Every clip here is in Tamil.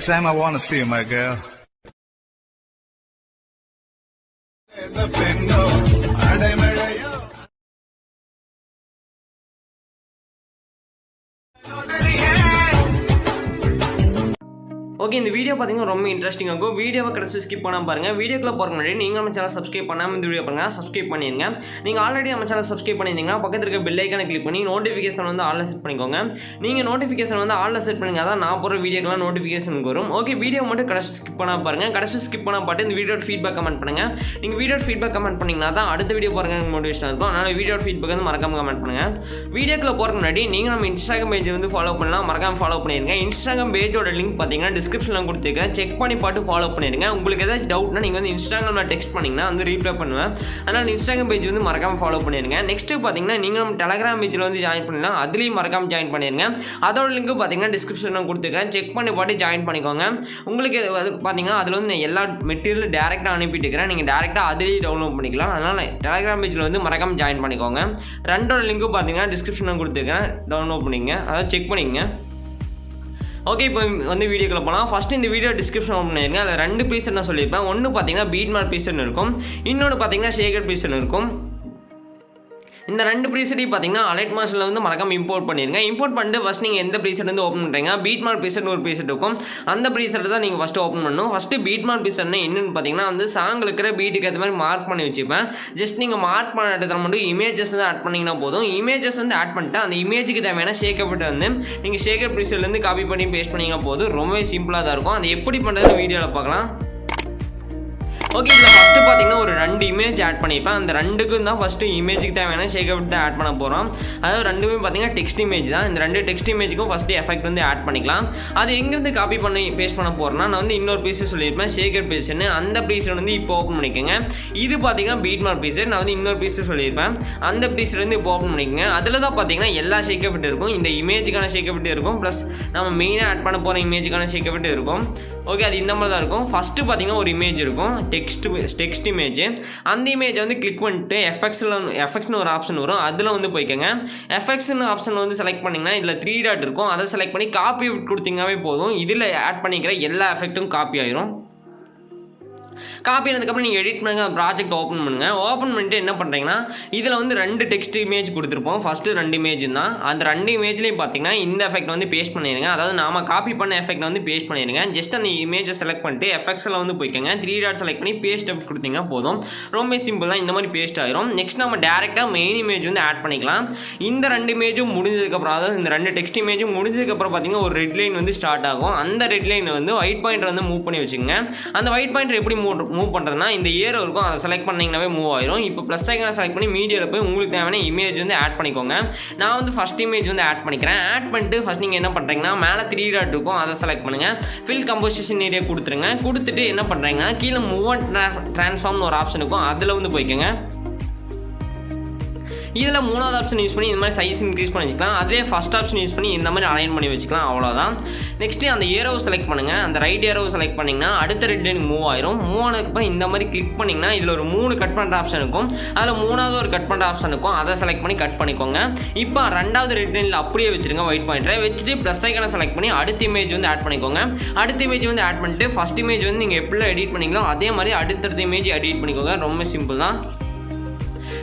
Everytime I want to see you, my girl. Okay, இந்த வீடியோ பார்த்தீங்கன்னா ரொம்ப இன்ட்ரெஸ்டிங்காக இருக்கும். வீடியோவை கடைசி ஸ்கிப் பண்ணாமல் பாருங்கள். வீடியோக்குள்ள போகிற முன்னாடி நீங்கள் நம்ம சேனல் சப்ஸ்கிரைப் பண்ணாமல் இந்த வீடியோ பாருங்கள், சப்ஸ்கிரைப் பண்ணிடுங்க. நீங்கள் ஆல்ரெடி நம்ம சேனல் சப்ஸ்கிரைப் பண்ணியிருந்தீங்கன்னா பக்கத்தில் இருக்க பெல் ஐக்கானை கிளிக் பண்ணி நோட்டிஃபிகேஷன் வந்து ஆல்ல செட் பண்ணிக்கோங்க. நீங்கள் நோட்டிஃபிகேஷன் வந்து ஆல்ல செட் பண்ணிங்க தான் நான் போகிற வீடியோக்கெல்லாம் நோட்டிஃபிகேஷனுக்கு வரும். ஓகே, வீடியோ மட்டும் கடைசி ஸ்கிப் பண்ணாமல் பாருங்கள். கடைசி ஸ்கிப் பண்ணால் பாட்டு இந்த வீடியோட ஃபீட்பேக் கமெண்ட் பண்ணுங்கள். நீங்கள் வீடியோ ஃபீட்பேக் கமெண்ட் பண்ணிங்கன்னா தான் அடுத்த வீடியோ பாருங்க மோட்டிவேஷன் இருக்கும். அதனால் வீடியோ ஃபீட்பேக் வந்து மறக்காமல் கமெண்ட் பண்ணுங்கள். வீடியோக்குள்ள போகிற முன்னாடி நீங்கள் நம்ம இன்ஸ்டாகிராம் பேஜ் வந்து ஃபாலோ பண்ணலாம், மறக்காமல் ஃபாலோ பண்ணிடுங்க. இன்ஸ்டாகிராம் பேஜோட லிங்க் பார்த்தீங்கன்னா டிஸ்கிரிப்ஷனில் கொடுத்துருக்கேன், செக் பண்ணி பார்த்து ஃபாலோ பண்ணிடுங்க. உங்களுக்கு ஏதாச்சும் டவுட்னா நீங்கள் வந்து இன்ஸ்டாகிராமில் டெக்ஸ்ட் பண்ணிங்கன்னா வந்து ரீப்ளை பண்ணுவேன். அதனால் இன்ஸ்டாகிராம் பேஜ் வந்து மறக்காமல் ஃபாலோ பண்ணிடுங்க. நெக்ஸ்ட்டு பார்த்தீங்கன்னா நீங்கள் நம்ம டெலகிராம் பேஜில் வந்து ஜாயின் பண்ணலாம், அதுலேயும் மறக்காமல் ஜாயின் பண்ணிடுங்க. அதோட லிங்க் பார்த்தீங்கன்னா டிஸ்கிரிப்ஷனில் கொடுத்துருக்கேன், செக் பண்ணி பார்த்து ஜாயின் பண்ணிக்கோங்க. உங்களுக்கு பார்த்தீங்கன்னா அதில் வந்து நான் எல்லா மெட்டீரியலும் டேரெக்டாக அனுப்பிட்டு இருக்கிறேன், நீங்கள் டேரெக்டாக அதுலேயும் டவுன்லோட் பண்ணிக்கலாம். அதனால் டெலகிராம் பேஜில் வந்து மறக்காமல் ஜாயின் பண்ணிக்கோங்க. ரெண்டோட லிங்க்கும் பார்த்தீங்கன்னா டிஸ்கிரிப்ஷனில் கொடுத்துருக்கேன், டவுன்லோட் பண்ணிங்க, அதை செக் பண்ணிங்க. ஓகே, இப்போ வந்து வீடியோக்குள்ள போகலாம். ஃபஸ்ட்டு இந்த வீடியோ டிஸ்கிரிப்ஷன் ஓப்பன் பண்ணிருங்க. அதில் 2 ப்ரீசெட் நான் சொல்லியிருப்பேன். ஒன்று பார்த்தீங்கன்னா பீட் மார்க் ப்ரீசெட் இருக்கும், இன்னொன்று பார்த்தீங்கன்னா ஷேகர் ப்ரீசெட் இருக்கும். இந்த 2 ப்ரீசெட்டையும் பார்த்தீங்கன்னா அலைட் மாஸ்டரில் வந்து மறக்காம இம்போர்ட் பண்ணிடுங்க. இம்போர்ட் பண்ணிட்டு ஃபஸ்ட் நீங்கள் எந்த ப்ரீசெட் வந்து ஓப்பன் பண்ணுறீங்க, பீட் மார்க் ப்ரீசெட் ஒரு ப்ரீசெட் இருக்கும், அந்த ப்ரீசெட் தான் நீங்கள் ஃபஸ்ட்டு ஓப்பன் பண்ணணும். ஃபஸ்ட்டு பீட் மார்க் ப்ரீசெட்னா என்னென்னு பார்த்தீங்கன்னா வந்து சாங் இருக்கிற பீட்டுக்கு ஏற்ற மாதிரி மார்க் பண்ணி வச்சுப்பேன். ஜஸ்ட் நீங்கள் மார்க் பண்ண இடத்துல மட்டும் இமேஜஸ் வந்து ஆட் பண்ணிங்கன்னா போதும். இமேஜஸ் வந்து ஆட் பண்ணிட்டு அந்த இமேஜுக்கு தேவையான ஷேக்கப்பட்டு வந்து நீங்கள் ஷேக்கர் ப்ரீசெட்லேருந்து காப்பி பண்ணி பேஸ்ட் பண்ணிங்கன்னா போதும். ரொம்பவே சிம்பிளாக தான் இருக்கும். அது எப்படி பண்ணுறது வீடியோவில் பார்க்கலாம். ஓகே, இதில் ஃபஸ்ட்டு பார்த்தீங்கன்னா ஒரு 2 இமேஜ் ஆட் பண்ணியிருப்பேன். அந்த 2க்கும் தான் ஃபஸ்ட்டு இமேஜுக்கு தேவையான ஷேக்கப்பட்டு ஆட் பண்ண போகிறோம். அதாவது 2மே பார்த்தீங்கன்னா டெக்ஸ்ட் இமேஜ் தான். இந்த 2 டெக்ஸ்ட் இமேஜுக்கும் ஃபஸ்ட்டு எஃபெக்ட் வந்து ஆட் பண்ணிக்கலாம். அது எங்கேருந்து காப்பி பண்ணி பேஸ்ட் பண்ண போகிறேன்னா, நான் வந்து இன்னொரு பீஸு சொல்லியிருப்பேன் ஷேக்கர் பீஸ்ன்னு, அந்த பீஸை வந்து இப்போ ஓப்பன் பண்ணிக்கோங்க. இது பார்த்தீங்கன்னா பீட் மார்க் பீஸு, நான் வந்து இன்னொரு பீஸு சொல்லியிருப்பேன், அந்த பீஸ்லேருந்து இப்போ ஓப்பன் பண்ணிக்கோங்க. அதில் தான் பார்த்தீங்கன்னா எல்லா ஷேக்கப்பட்டு இருக்கும். இந்த இமேஜுக்கான ஷேக்கப்பட்டு இருக்கும், ப்ளஸ் நம்ம மெயினாக ஆட் பண்ண போகிற இமேஜுக்கான ஷேக்கப்பட்டு இருக்கும். ஓகே, அது இந்த மாதிரி தான் இருக்கும். ஃபஸ்ட்டு பார்த்தீங்கன்னா ஒரு இமேஜ் இருக்கும், டெக்ஸ்ட் இமேஜ். அந்த இமேஜை வந்து கிளிக் பண்ணிட்டு எஃபெக்ட்ஸ்னு ஒரு ஆப்ஷன் வரும், அதில் வந்து போய்க்கோங்க. எஃபெக்ட்ஸ்னு ஆப்ஷன் வந்து செலக்ட் பண்ணிங்கன்னா இதில் 3 டாட் இருக்கும், அதை செலக்ட் பண்ணி காப்பி கொடுத்தீங்கன்னாவே போதும். இதில் ஆட் பண்ணிக்கிற எல்லா எஃபெக்ட்டும் காப்பி ஆயிரும். காப்பி ஆனதுக்கப்புறம் நீங்கள் எடிட் பண்ணுங்க, ப்ராஜெக்ட் ஓப்பன் பண்ணுங்கள். ஓப்பன் பண்ணிட்டு என்ன பண்ணுறீங்கன்னா இதில் வந்து 2 டெக்ஸ்ட் இமேஜ் கொடுத்துருப்போம். ஃபஸ்ட்டு 2 இமேஜ் தான், அந்த 2 இமேஜ்லேயும் பார்த்தீங்கன்னா இந்த எஃபெக்ட் வந்து பேஸ்ட் பண்ணிடுங்க. அதாவது நாம காப்பி பண்ண எஃபெக்ட் வந்து பேஸ்ட் பண்ணிடுங்க. ஜஸ்ட் அந்த இமேஜை செலக்ட் பண்ணிட்டு எஃபெக்ட்ஸில் வந்து போய்க்கோங்க, 3 டாட் செலக்ட் பண்ணி பேஸ்ட் எஃபெக்ட் கொடுத்தீங்கன்னா போதும். ரொம்ப சிம்பிள் தான், இந்த மாதிரி பேஸ்ட் ஆயிரும். நெக்ஸ்ட் நம்ம டேரெக்டாக மெயின் இமேஜ் வந்து ஆட் பண்ணிக்கலாம். இந்த 2 இமேஜும் முடிஞ்சதுக்கப்புறம், அதாவது இந்த 2 டெக்ஸ்ட் இமேஜும் முடிஞ்சதுக்கப்புறம் பார்த்தீங்கன்னா ஒரு ரெட் லைன் வந்து ஸ்டார்ட் ஆகும். அந்த ரெட் லைன் வந்து ஒயிட் பாயிண்டர் வந்து மூவ் பண்ணி வச்சுக்கோங்க. அந்த ஒயிட் பாயிண்டர் எப்படி மூவ் பண்ணுறதுனா, இந்த ஏரோ இருக்கும், அதை செலக்ட் பண்ணிங்கனாவே மூவ் ஆயிரும். இப்போ ப்ளஸ் ஐக்கானை செலக்ட் பண்ணி மீடியாவில் போய் உங்களுக்கு தேவையான இமேஜ் வந்து ஆட் பண்ணிக்கோங்க. நான் வந்து ஃபஸ்ட் இமேஜ் வந்து ஆட் பண்ணிக்கிறேன். ஆட் பண்ணிட்டு ஃபஸ்ட் நீங்கள் என்ன பண்ணுறீங்கன்னா மேலே 3 டாட் இருக்கும், அதை செலக்ட் பண்ணுங்கள். ஃபில் கம்போசிஷன் ஏரியா கொடுத்துருங்க. கொடுத்துட்டு என்ன பண்ணுறீங்கன்னா கீழே மூவ் அண்ட் ட்ரான்ஸ்ஃபார்ம்னு ஒரு ஆப்ஷன் இருக்கும், அதில் வந்து போய்க்கோங்க. இதில் 3வது ஆப்ஷன் யூஸ் பண்ணி இந்த மாதிரி சைஸ் இன்க்ரீஸ் பண்ணி வச்சுக்கலாம். அதிலே ஃபஸ்ட் ஆப்ஷன் யூஸ் பண்ணி இந்த மாதிரி அலைன் பண்ணி வச்சுக்கலாம். அவ்வளோதான். நெக்ஸ்ட்டு அந்த ஏரோவை செலக்ட் பண்ணுங்கள். அந்த ரைட் ஏரோவை செலக்ட் பண்ணிங்கன்னா அடுத்த ரெட் லைன் மூவ் ஆயிரும். மூவ் ஆனதுக்கப்புறம் இந்த மாதிரி கிளிக் பண்ணிங்கன்னா இதில் ஒரு 3 கட் பண்ணுற ஆப்ஷன் இருக்கும். அதில் 3வது ஒரு கட் பண்ணுற ஆப்ஷன் இருக்கும், அதை செலக்ட் பண்ணி கட் பண்ணிக்கோங்க. இப்போ 2வது ரெட் லைனில் அப்படியே வச்சுருங்க, ஒயிட் பாயிண்டரை வச்சுட்டு ப்ளஸ் ஐக்கானை செலக்ட் பண்ணி அடுத்த இமேஜ் வந்து ஆட் பண்ணிக்கோங்க. அடுத்த இமேஜ் வந்து ஆட் பண்ணிட்டு ஃபஸ்ட் இமேஜ் வந்து நீங்கள் எப்படி எடிட் பண்ணிங்களோ அதே மாதிரி அடுத்தடுத்த இமேஜ் எடிட் பண்ணிக்கோங்க. ரொம்ப சிம்பிள் தான்.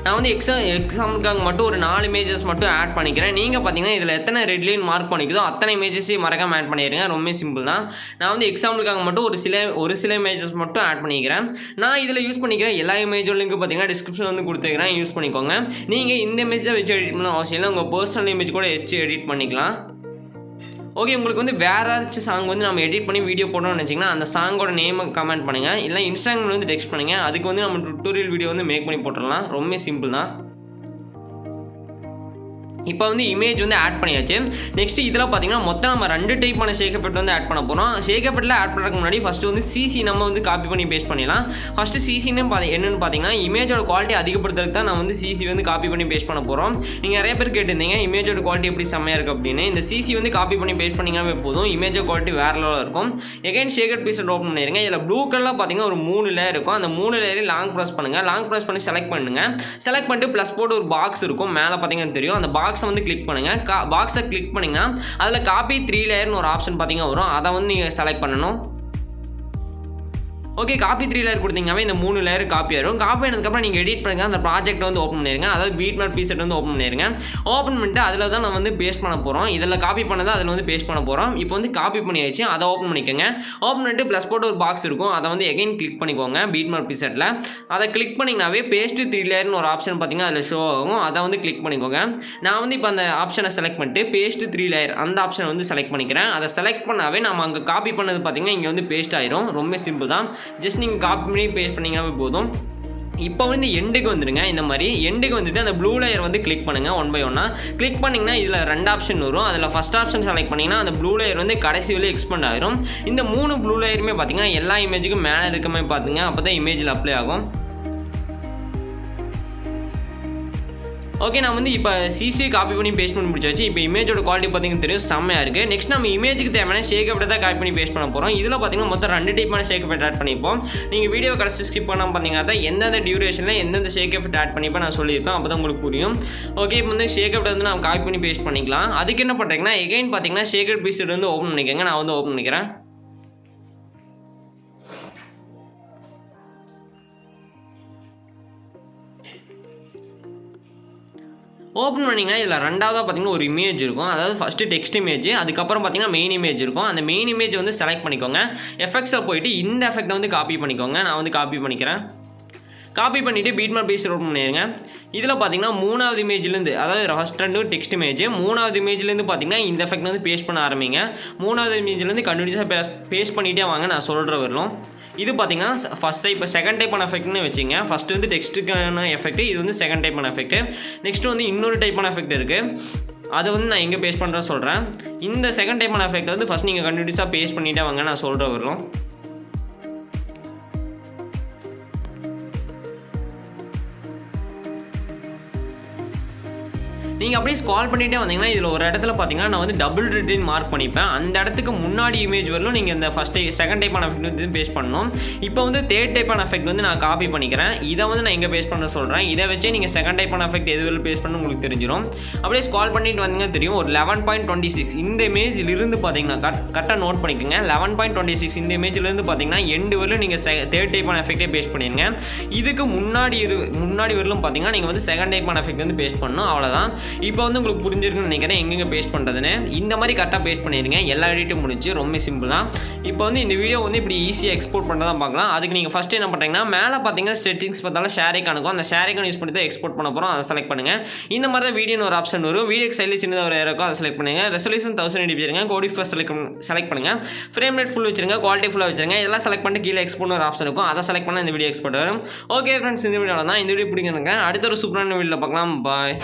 நான் வந்து எக்ஸாம்பிளுக்காக மட்டும் ஒரு 4 இமேஜஸ் மட்டும் ஆட் பண்ணிக்கிறேன். நீங்கள் பார்த்தீங்கன்னா இதில் எத்தனை ரெட் லைன் மார்க் பண்ணிக்குதோ அத்தனை இமேஜஸையும் மறக்காம ஆட் பண்ணிடுங்க. ரொம்ப சிம்பிள் தான். நான் வந்து எக்ஸாம்பிளுக்காக மட்டும் ஒரு சில இமேஜஸ் மட்டும் ஆட் பண்ணிக்கிறேன். நான் இதில் யூஸ் பண்ணிக்கிறேன் எல்லா இமேஜோட லிங்க் பார்த்தீங்கன்னா டிஸ்கிரிப்ஷன் வந்து கொடுத்துக்கிறேன், யூஸ் பண்ணிக்கோங்க. நீங்கள் இந்த இமேஜ் தான் வச்சு எடிட் பண்ண அவசியம் இல்லை, உங்கள் பர்சனல் இமேஜ் கூட வச்சு எடிட் பண்ணிக்கலாம். ஓகே, உங்களுக்கு வந்து வேறு ஏதாச்சும் சாங் வந்து நம்ம எடிட் பண்ணி வீடியோ போடணும்னு நினச்சிங்கன்னா அந்த சாங்கோட நேமை கமெண்ட் பண்ணுங்கள், இல்லை இன்ஸ்டாகிராமில் வந்து டெக்ஸ்ட் பண்ணுங்கள். அதுக்கு வந்து நம்ம டுட்டோரியல் வீடியோ வந்து மேக் பண்ணி போட்டுடலாம். ரொம்ப சிம்பிள் தான். இப்போ வந்து இமேஜ் வந்து ஆட் பண்ணியாச்சு. நெக்ஸ்ட் இதில் பார்த்தீங்கன்னா மொத்தம் நம்ம 2 டைப்பான ஷேக்கப்பெட் வந்து ஆட் பண்ண போகிறோம். ஷேக்கப்பெட்டில் ஆட் பண்ணுறதுக்கு முன்னாடி ஃபஸ்ட்டு வந்து சிசி நம்ம வந்து காப்பி பண்ணி பேஸ்ட் பண்ணிடலாம். ஃபஸ்ட்டு சிசின்னு என்னென்னு பார்த்தீங்கன்னா இமேஜோட குவாலிட்டி அதிகப்படுத்துறதுக்கு தான் நான் வந்து சிசி வந்து காப்பி பண்ணி பேஸ்ட் பண்ண போகிறோம். நீங்கள் நிறைய பேர் கேட்டிருந்தீங்க இமேஜோட குவாலிட்டி எப்படி செம்மையாக இருக்குது அப்படின்னு. இந்த சிசி வந்து காப்பி பண்ணி பேஸ்ட் பண்ணிங்கன்னா போதும், இமேஜோட குவாலிட்டி வேறு லெவலில் இருக்கும். எகைன் ஷேக்கட் பீஸ் ஓப்பன் பண்ணிடுங்க. இதில் ப்ளூ கலரில் பார்த்தீங்கன்னா ஒரு 3 லேயர் இருக்கும். அந்த 3 லேயரையும் லாங் ப்ரெஸ் பண்ணுங்கள். லாங் ப்ரெஸ் பண்ணி செலக்ட் பண்ணுங்கள். செலக்ட் பண்ணிட்டு ப்ளஸ் போட்டு ஒரு பாக்ஸ் இருக்கும், மேலே பார்த்தீங்கன்னா தெரியும். அந்த பாக்ஸை வந்து கிளிக் பண்ணுங்கள். பாக்ஸை கிளிக் பண்ணிங்கன்னா அதில் காப்பி 3 லேயர்னு ஒரு ஆப்ஷன் பார்த்தீங்கன்னா வரும். அதை வந்து நீங்கள் செலக்ட் பண்ணணும். ஓகே, காப்பி 3 லேயர் கொடுத்தீங்கன்னாவே இந்த 3 லேயர் காப்பி ஆயிரும். காப்பி ஆனதுக்கப்புறம் நீங்கள் எடிட் பண்ணுங்க. அந்த ப்ராஜெக்ட் வந்து ஓப்பன் பண்ணிடுங்க. அதாவது பீட்மார்க் ப்ரீசெட் வந்து ஓப்பன் பண்ணிடுங்க. ஓப்பன் பண்ணிட்டு அதில் தான் நம்ம வந்து பேஸ்ட் பண்ண போகிறோம். இதில் காப்பி பண்ணதை அதில் வந்து பேஸ்ட் பண்ண போகிறோம். இப்போ வந்து காப்பி பண்ணியாச்சு. அதை ஓப்பன் பண்ணிக்கோங்க. ஓப்பன் பண்ணிட்டு ப்ளஸ் போட்டு ஒரு பாக்ஸ் இருக்கும். அதை வந்து எகைன் கிளிக் பண்ணிக்கோங்க. பீட்மார்க் ப்ரீசெட்டில் அதை கிளிக் பண்ணிங்கனாவே பேஸ்ட் 3 லேயர்னு ஒரு ஆப்ஷன் பார்த்தீங்கன்னா அதில் ஷோ ஆகும். அதை வந்து கிளிக் பண்ணிக்கோங்க. நான் வந்து இப்போ அந்த ஆப்ஷனை செலக்ட் பண்ணிட்டு பேஸ்ட் 3 லேயர் அந்த ஆப்ஷனை வந்து செலக்ட் பண்ணிக்கிறேன். அதை செலக்ட் பண்ணாவே நம்ம அங்கே காப்பி பண்ணது பார்த்தீங்கன்னா இங்கே வந்து பேஸ்ட் ஆயிரும். ரொம்ப சிம்பிள் தான். ஜஸ்ட் நீங்கள் காப்பி பண்ணி பேஸ்ட் பண்ணிங்கனாவே போதும். இப்போ வந்து எண்டுக்கு வந்துடுங்க. இந்த மாதிரி எண்டுக்கு வந்துட்டு அந்த ப்ளூ லேயர் வந்து கிளிக் பண்ணுங்கள். 1 by 1 கிளிக் பண்ணிங்கன்னா இதில் 2 ஆப்ஷன் வரும். அதில் ஃபஸ்ட் ஆப்ஷன் செலக்ட் பண்ணிங்கன்னா அந்த ப்ளூ லேயர் வந்து கடைசி வரையும் எக்ஸ்பெண்ட் ஆகிரும். இந்த 3 ப்ளூ லேயருமே பார்த்தீங்கன்னா எல்லா இமேஜுக்கும் மேலே இருக்க மாதிரி பார்த்துங்க. அப்போ தான் இமேஜில் அப்ளை ஆகும். ஓகே, நான் வந்து இப்போ சிசி காப்பி பண்ணி பேஸ்ட் பண்ணி முடிச்சாச்சு. இப்போ இமேஜோட குவாலிட்டி பார்த்தீங்கன்னா தெரியும், செம்மையாக இருக்குது. நெக்ஸ்ட் நம்ம இமேஜுக்கு தேவையான ஷேக் எஃபெக்ட் தான் காப்பி பண்ணி பேஸ்ட் பண்ண போகிறோம். இதில் பார்த்தீங்கன்னா மொத்தம் 2 டைப்பான ஷேக் எஃபெக்ட் ஆட் பண்ணிப்போம். நீங்கள் வீடியோ கடைசி ஸ்கிப் பண்ணாமல் பார்த்தீங்கன்னா எந்தெந்த டியூரேஷனில் எந்தெந்த ஷேக் எஃபெக்ட் ஆட் பண்ணிப்போ நான் சொல்லியிருப்பேன். அப்போ தான் உங்களுக்கு புரியும். ஓகே, இப்போ வந்து ஷேக் எஃபெக்ட் வந்து நம்ம காப்பி பண்ணி பேஸ்ட் பண்ணிக்கலாம். அதுக்கு என்ன பண்ணுறீங்கன்னா எகைன் பார்த்தீங்கன்னா ஷேக் எஃபெக்ட் ப்ரீசெட் வந்து ஓப்பன் பண்ணிக்கோங்க. நான் வந்து ஓப்பன் பண்ணிக்கிறேன். ஓப்பன் பண்ணிங்கன்னா இதில் ரெண்டாவதாக பார்த்தீங்கன்னா ஒரு இமேஜ் இருக்கும். அதாவது ஃபஸ்ட்டு டெக்ஸ்ட் இமேஜ், அதுக்கப்புறம் பார்த்தீங்கன்னா மெயின் இமேஜ் இருக்கும். அந்த மெயின் இமேஜ் வந்து செலக்ட் பண்ணிக்கோங்க. எஃபெக்ட்ஸில் போயிட்டு இந்த எஃபெக்ட்டை வந்து காப்பி பண்ணிக்கோங்க. நான் வந்து காப்பி பண்ணிக்கிறேன். காப்பி பண்ணிவிட்டு பீட்மார்க் பேஸ்ட் ஓப்பன் பண்ணிடுங்க. இதில் பார்த்தீங்கன்னா 3வது இமேஜ்லேருந்து, அதாவது ஃபஸ்ட் 2 டெக்ஸ்ட் இமேஜ், 3வது இமேஜ்லேருந்து பார்த்தீங்கன்னா இந்த எஃபெக்ட் வந்து பேஸ்ட் பண்ண ஆரம்பிங்க. 3வது இமேஜ்லேருந்து கண்டினியூஸாக பேஸ்ட் பண்ணிகிட்டே வாங்க. நான் சொல்கிற வரலும் இது பார்த்தீங்கன்னா ஃபஸ்ட் டைப், செகண்ட் டைப்பான எஃபெக்ட்னு வச்சுங்க. ஃபஸ்ட்டு வந்து டெக்ஸ்ட்டுக்கான எஃபெக்ட், இது வந்து செகண்ட் டைப்பான எஃபெக்ட். நெக்ஸ்ட்டு வந்து இன்னொரு டைப்பான எஃபெக்ட் இருக்குது. அதை வந்து நான் எங்கே பேஸ்ட் பண்ணுறேன் சொல்கிறேன். இந்த செகண்ட் டைப்பான எஃபெக்ட் வந்து ஃபஸ்ட் நீங்கள் கண்டினியூஸாக பேஸ்ட் பண்ணிகிட்டே வாங்க. நான் சொல்கிற வரலும் நீங்கள் அப்படியே ஸ்கால் பண்ணிகிட்டே வந்தீங்கன்னா இதில் ஒரு இடத்துல பார்த்தீங்கன்னா நான் வந்து டபுள் ரிட்டன் மார்க் பண்ணிப்பேன். அந்த இடத்துக்கு முன்னாடி இமேஜ் வரலும் நீங்கள் இந்த செகண்ட் டைப்பான எஃபெக்ட் வந்து பேஸ்ட் பண்ணணும். இப்போ வந்து தேர்ட் டைப்பான எஃபெக்ட் வந்து நான் காப்பி பண்ணிக்கிறேன். இதை வந்து நான் எங்கே பேஸ்ட் பண்ண சொல்கிறேன். இதை வச்சு நீங்கள் செகண்ட் டைப்பான எஃபெக்ட் எது வேலை பேஸ்ட் பண்ணணும் உங்களுக்கு தெரிஞ்சிடும். அப்படியே ஸ்கால் பண்ணிட்டு வந்தீங்கன்னா தெரியும் ஒரு 11.26 இந்த இமேஜிலிருந்து பார்த்தீங்கன்னா கரெக்டாக நோட் பண்ணிக்கோங்க. 11.26 இந்த இமேஜிலிருந்து பார்த்தீங்கன்னா எண்டு வரலும் நீங்கள் தேர்ட் டைப்பான எஃபெக்டே பேஸ்ட் பண்ணிடுங்க. இதுக்கு முன்னாடி வரலும் பார்த்தீங்கன்னா நீங்கள் வந்து செகண்ட் டைப்பான எஃபெக்ட் வந்து பேஸ்ட் பண்ணணும். அவ்வளோதான். இப்போ வந்து உங்களுக்கு புரிஞ்சிருக்குன்னு நினைக்கிறேன் எங்கெங்கே பேஸ்ட் பண்ணுறதுன்னு. இந்த மாதிரி கரெக்டாக பேஸ்ட் பண்ணிடுங்க. எல்லா எடிட்டும் முடிஞ்சு, ரொம்ப சிம்பிள் தான். இப்போ வந்து இந்த வீடியோ வந்து இப்படி ஈஸியாக எக்ஸ்போர்ட் பண்ணுறதா பார்க்கலாம். அதுக்கு நீங்கள் ஃபஸ்ட்டு என்ன பண்ணுறீங்கன்னா மேலே பார்த்தீங்கன்னா செட்டிங்ஸ் பார்த்தாலும் ஷேர் ஐகானுக்கும், அந்த ஷேர் ஐகான் யூஸ் பண்ணி தான் எக்ஸ்போர்ட் பண்ண போகிறோம். அதை செலக்ட் பண்ணுங்கள். இந்த மாதிரி தான் வீடியோன்னு ஒரு ஆப்ஷன் வரும். வீடியோக்கு சைடில் சின்னதாக ஒரு இருக்கும், அதை செலக்ட் பண்ணுங்கள். ரெசல்யூஷன் 1080 வச்சுருங்க. கோடிஃபை செலக்ட் பண்ணுங்கள். ஃப்ரேம் ரேட் ஃபுல் வச்சுருங்க. குவாலிட்டி ஃபுல்லாக வச்சுருங்க. இதெல்லாம் செலக்ட் பண்ணிட்டு கீழே எக்ஸ்போர்ட் ஒரு ஆப்ஷன் இருக்கும். அதை செலக்ட் பண்ணால் இந்த வீடியோ எக்ஸ்போர்ட் வரும். ஓகே ஃப்ரெண்ட்ஸ், இந்த வீடியோவில் தான். இந்த வீடியோ பிடிக்குங்க. அடுத்த ஒரு சூப்பரான வீடியோவில் பார்க்கலாம். பாய்.